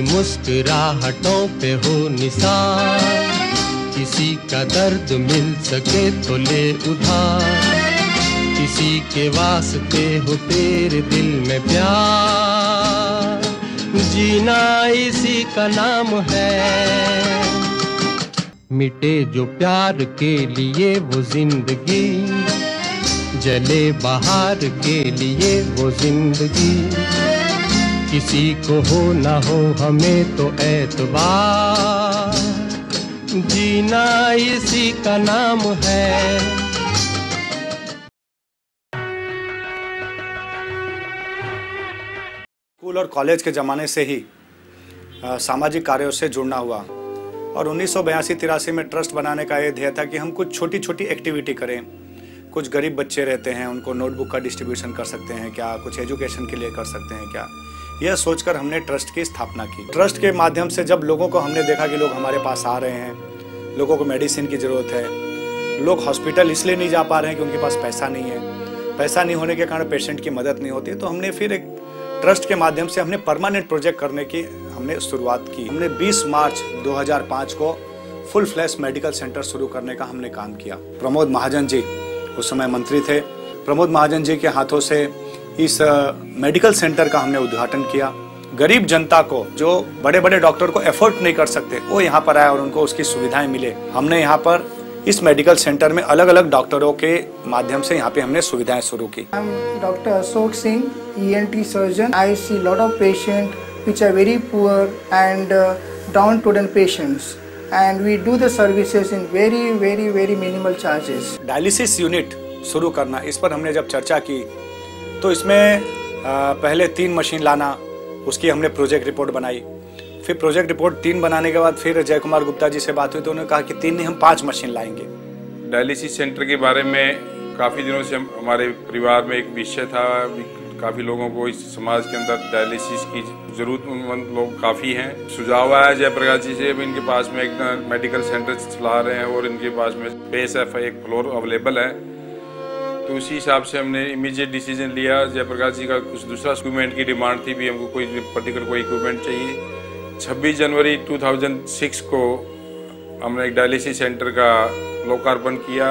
मुस्कुराहटों पे हो निसार, किसी का दर्द मिल सके तो ले उधार, किसी के वास्ते हो तेरे दिल में प्यार, जीना इसी का नाम है। मिटे जो प्यार के लिए वो जिंदगी, जले बाहर के लिए वो जिंदगी, किसी को हो ना हो हमें तो एतबार, जीना इसी का नाम है। स्कूल और कॉलेज के ज़माने से ही सामाजिक कार्यों से जुड़ना हुआ और 1982-83 में ट्रस्ट बनाने का ये ध्येय था कि हम कुछ छोटी छोटी एक्टिविटी करें। कुछ गरीब बच्चे रहते हैं, उनको नोटबुक का डिस्ट्रीब्यूशन कर सकते हैं क्या, कुछ एजुकेशन के लिए कर सकते हैं क्या, यह सोचकर हमने ट्रस्ट की स्थापना की। ट्रस्ट के माध्यम से जब लोगों को हमने देखा कि लोग हमारे पास आ रहे हैं, लोगों को मेडिसिन की ज़रूरत है, लोग हॉस्पिटल इसलिए नहीं जा पा रहे हैं कि उनके पास पैसा नहीं है, पैसा नहीं होने के कारण पेशेंट की मदद नहीं होती, तो हमने फिर एक ट्रस्ट के माध्यम से हमने परमानेंट प्रोजेक्ट करने की हमने शुरुआत की। हमने 20 मार्च 2005 को फुल फ्लैश मेडिकल सेंटर शुरू करने का हमने काम किया। प्रमोद महाजन जी उस समय मंत्री थे, प्रमोद महाजन जी के हाथों से इस मेडिकल सेंटर का हमने उद्घाटन किया। गरीब जनता को, जो बड़े बड़े डॉक्टर को एफोर्ड नहीं कर सकते, वो यहाँ पर आए और उनको उसकी सुविधाएं मिले। हमने यहाँ पर इस मेडिकल सेंटर में अलग अलग डॉक्टरों के माध्यम से यहाँ पे हमने सुविधाएं शुरू की। Doctor Ashok Singh, ENT surgeon. I see lot of patients which are very poor and downtrodden patients, and we do the services in very minimal charges. Dialysis unit शुरू करना, इस पर हमने जब चर्चा की तो इसमें पहले 3 मशीन लाना, उसकी हमने प्रोजेक्ट रिपोर्ट बनाई। फिर प्रोजेक्ट रिपोर्ट 3 बनाने के बाद फिर जय कुमार गुप्ता जी से बात हुई तो उन्होंने कहा कि 3 नहीं, हम 5 मशीन लाएंगे। डायलिसिस सेंटर के बारे में काफ़ी दिनों से हमारे परिवार में एक विषय था। काफ़ी लोगों को इस समाज के अंदर डायलिसिस की ज़रूरतमंद लोग काफ़ी हैं। सुझाव आया जयप्रकाश जी से, इनके पास में एक मेडिकल सेंटर चला रहे हैं और इनके पास में स्पेस है, एक फ्लोर अवेलेबल है। तो उसी हिसाब से हमने इमीडिएट डिसीजन लिया। जयप्रकाश जी का कुछ दूसरा इक्विपमेंट की डिमांड थी भी, हमको कोई पर्टिकुलर कोई इक्विपमेंट चाहिए। 26 जनवरी 2006 को हमने एक डायलिसिस सेंटर का लोकार्पण किया,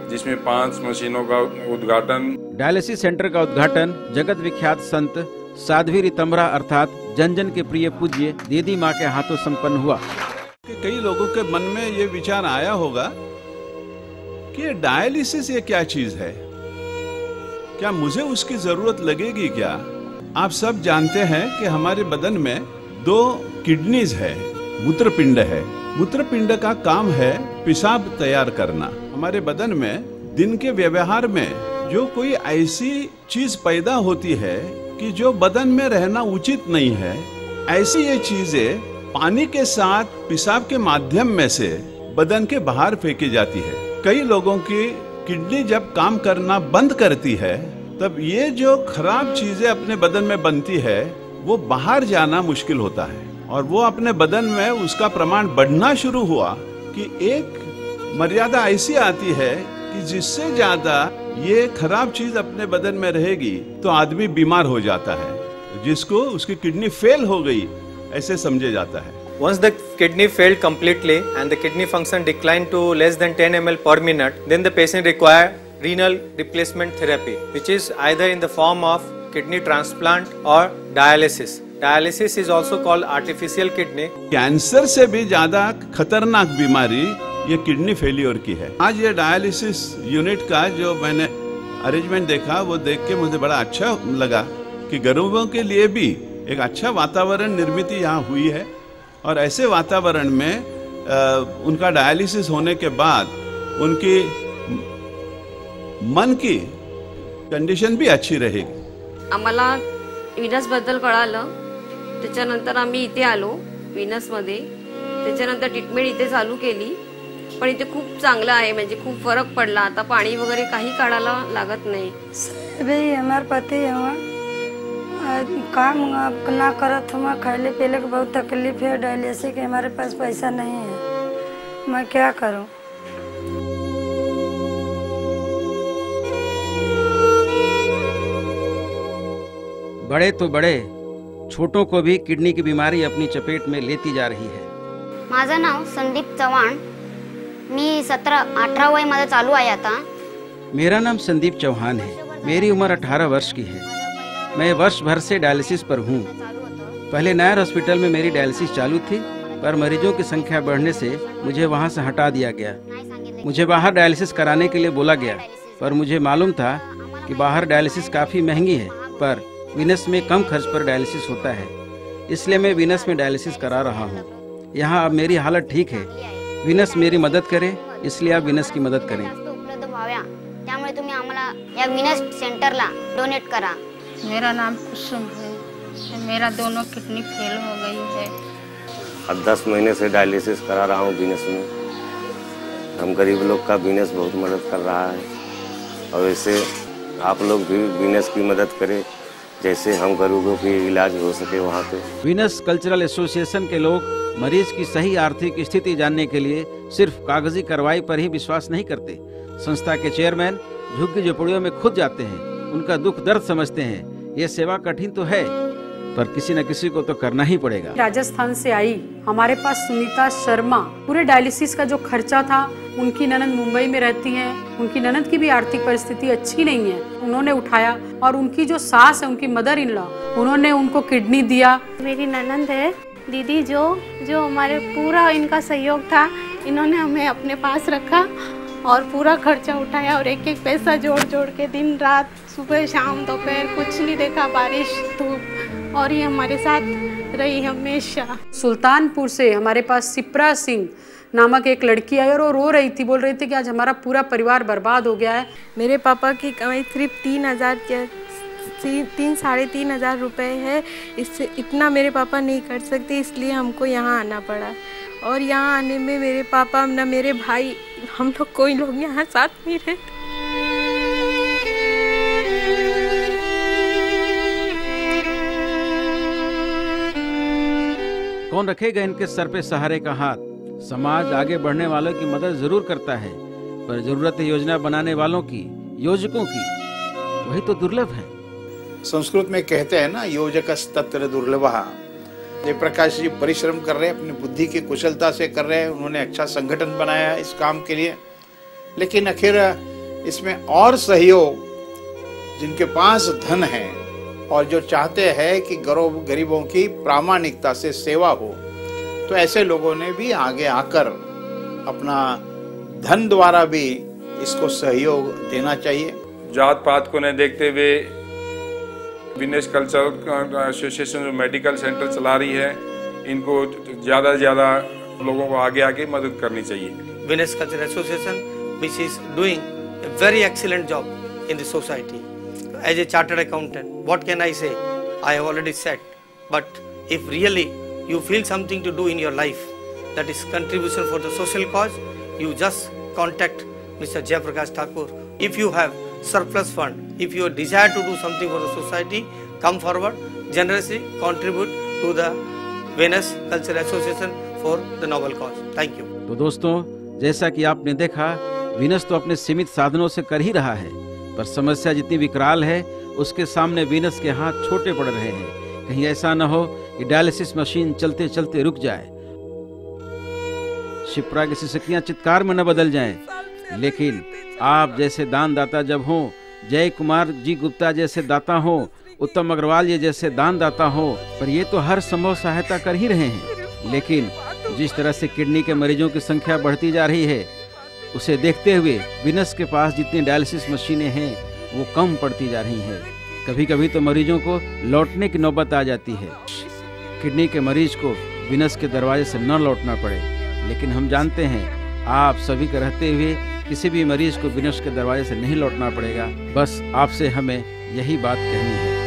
जिसमें 5 मशीनों का उद्घाटन। डायलिसिस सेंटर का उद्घाटन जगत विख्यात संत साध्वी रितंभरा अर्थात जन जन के प्रिय पूज्य दीदी माँ के हाथों संपन्न हुआ। कई लोगों के मन में ये विचार आया होगा कि ये डायलिसिस ये क्या चीज है, क्या मुझे उसकी जरूरत लगेगी क्या? आप सब जानते हैं कि हमारे बदन में 2 किडनीज है, मूत्रपिंड है। मूत्रपिंड का काम है पेशाब तैयार करना। हमारे बदन में दिन के व्यवहार में जो कोई ऐसी चीज पैदा होती है कि जो बदन में रहना उचित नहीं है, ऐसी ये चीजें पानी के साथ पेशाब के माध्यम में से बदन के बाहर फेंकी जाती है। कई लोगों की किडनी जब काम करना बंद करती है, तब ये जो खराब चीजें अपने बदन में बनती है वो बाहर जाना मुश्किल होता है, और वो अपने बदन में उसका प्रमाण बढ़ना शुरू हुआ कि एक मर्यादा ऐसी आती है कि जिससे ज्यादा ये खराब चीज अपने बदन में रहेगी तो आदमी बीमार हो जाता है, जिसको उसकी किडनी फेल हो गई ऐसे समझे जाता है। Once the kidney failed completely and the kidney function declined to less than 10 ml per minute, then the patient require renal replacement therapy, which is either in the form of kidney transplant or dialysis. Dialysis is also called artificial kidney. Cancer से भी ज्यादा खतरनाक बीमारी ये kidney failure की है। आज ये डायलिसिस यूनिट का जो मैंने अरेंजमेंट देखा, वो देख के मुझे बड़ा अच्छा लगा कि गरीबों के लिए भी एक अच्छा वातावरण निर्मित यहाँ हुई है, और ऐसे वातावरण में उनका डायलिसिस होने के बाद उनकी मन की कंडिशन भी अच्छी रहेगी। आम्हाला विनस बद्दल कळालं, त्याच्यानंतर आम्ही इथे आलो विनसमध्ये, त्याच्यानंतर ट्रीटमेंट इथे चालू केली, पण इथे खूप चांगलं आहे, म्हणजे खूप फरक पडला। आता पाणी वगैरे काही काढायला लागत नाही। भाई हमारे पति काम ना करत, हम खाने पीने की बहुत तकलीफ है, डायलिसिस के हमारे पास पैसा नहीं है, मैं क्या करूं? बड़े तो बड़े छोटों को भी किडनी की बीमारी अपनी चपेट में लेती जा रही है। माझं नाव संदीप चव्हाण, मी 17-18 वय माझं चालू आहे आता। मेरा नाम संदीप चौहान है, मेरी उम्र 18 वर्ष की है। मैं वर्ष भर से डायलिसिस पर हूँ। पहले नायर हॉस्पिटल में मेरी डायलिसिस चालू थी, पर मरीजों की संख्या बढ़ने से मुझे वहाँ से हटा दिया गया। मुझे बाहर डायलिसिस कराने के लिए बोला गया, पर मुझे मालूम था कि बाहर डायलिसिस काफ़ी महंगी है, पर वीनस में कम खर्च पर डायलिसिस होता है, इसलिए मैं वीनस में डायलिसिस करा रहा हूँ। यहाँ अब मेरी हालत ठीक है। वीनस मेरी मदद करे, इसलिए आप वीनस की मदद करें। उपलब्ध व्हाव्या त्यामुळे तुम्ही आम्हाला या वीनस सेंटरला डोनेट करा। मेरा नाम कुसुम है, मेरा दोनों किडनी फेल हो गई है। अब 10 महीने से डायलिसिस करा रहा हूँ वीनस में। हम गरीब लोग का वीनस बहुत मदद कर रहा है, और ऐसे आप लोग भी वीनस की मदद करें, जैसे हम गरीबों की इलाज हो सके वहाँ पे। वीनस कल्चरल एसोसिएशन के लोग मरीज की सही आर्थिक स्थिति जानने के लिए सिर्फ कागजी कार्रवाई पर ही विश्वास नहीं करते। संस्था के चेयरमैन झुग्गी झोपड़ियों में खुद जाते हैं, उनका दुख दर्द समझते हैं। ये सेवा कठिन तो है, पर किसी न किसी को तो करना ही पड़ेगा। राजस्थान से आई हमारे पास सुनीता शर्मा, पूरे डायलिसिस का जो खर्चा था, उनकी ननद मुंबई में रहती हैं, उनकी ननद की भी आर्थिक परिस्थिति अच्छी नहीं है, उन्होंने उठाया, और उनकी जो सास है, उनकी मदर इन लॉ, उन्होंने उनको किडनी दिया। मेरी ननद है दीदी, जो हमारे पूरा इनका सहयोग था, इन्होंने हमें अपने पास रखा और पूरा खर्चा उठाया, और एक एक पैसा जोड़ के दिन रात, सुबह शाम दोपहर कुछ नहीं देखा, बारिश धूप, और ये हमारे साथ रही हमेशा। सुल्तानपुर से हमारे पास सिप्रा सिंह नामक एक लड़की आई, और वो रो रही थी, बोल रही थी कि आज हमारा पूरा परिवार बर्बाद हो गया है। मेरे पापा की कमाई सिर्फ 3,000-3,500 रुपए है, इससे इतना मेरे पापा नहीं कर सकते, इसलिए हमको यहाँ आना पड़ा। और यहाँ आने में मेरे पापा ना मेरे भाई, हम लोग कोई लोग यहाँ साथ नहीं रहते। कौन रखेगा इनके सर पे सहारे का हाथ। समाज आगे बढ़ने वालों की मदद जरूर करता है, पर जरूरत योजना बनाने वालों की, योजकों की, वही तो दुर्लभ है। संस्कृत में कहते हैं ना, योजकस्तत्र दुर्लभः। जयप्रकाश जी परिश्रम कर रहे हैं, अपनी बुद्धि की कुशलता से कर रहे हैं, उन्होंने अच्छा संगठन बनाया है इस काम के लिए, लेकिन आखिर इसमें और सहयोग जिनके पास धन है और जो चाहते हैं कि गरीबों की प्रामाणिकता से सेवा हो, तो ऐसे लोगों ने भी आगे आकर अपना धन द्वारा भी इसको सहयोग देना चाहिए। जात पात को नहीं देखते हुए वीनस कल्चरल एसोसिएशन जो मेडिकल सेंटर चला रही है, इनको ज़्यादा से ज़्यादा लोगों को आगे आके मदद करनी चाहिए। Venus cultural association which is doing a very excellent job in the society. As a chartered accountant, what can I say? I have already said. But if really you feel something to do in your life, that is contribution for the social cause, you just contact Mr. Jayaprakash Thakur. If you have surplus fund, if you desire to do something for the society, come forward, generously contribute to the Venus cultural association for the noble cause. Thank you. तो दोस्तों, जैसा कि आपने देखा, Venus तो अपने सीमित साधनों से कर ही रहा है, पर समस्या जितनी विकराल है, उसके सामने वीनस के हाथ छोटे पड़ रहे हैं। कहीं ऐसा न हो कि डायलिसिस मशीन चलते चलते रुक जाए, शिप्रा की सिसकियां चित्कार में न बदल जाएं। लेकिन आप जैसे दानदाता जब हों, जय कुमार जी गुप्ता जैसे दाता हों, उत्तम अग्रवाल ये जैसे दानदाता हो, पर ये तो हर संभव सहायता कर ही रहे हैं। लेकिन जिस तरह से किडनी के मरीजों की संख्या बढ़ती जा रही है, उसे देखते हुए वीनस के पास जितनी डायलिसिस मशीनें हैं, वो कम पड़ती जा रही हैं। कभी कभी तो मरीजों को लौटने की नौबत आ जाती है। किडनी के मरीज को वीनस के दरवाजे से न लौटना पड़े, लेकिन हम जानते हैं आप सभी के रहते हुए किसी भी मरीज को वीनस के दरवाजे से नहीं लौटना पड़ेगा। बस आपसे हमें यही बात कहनी है।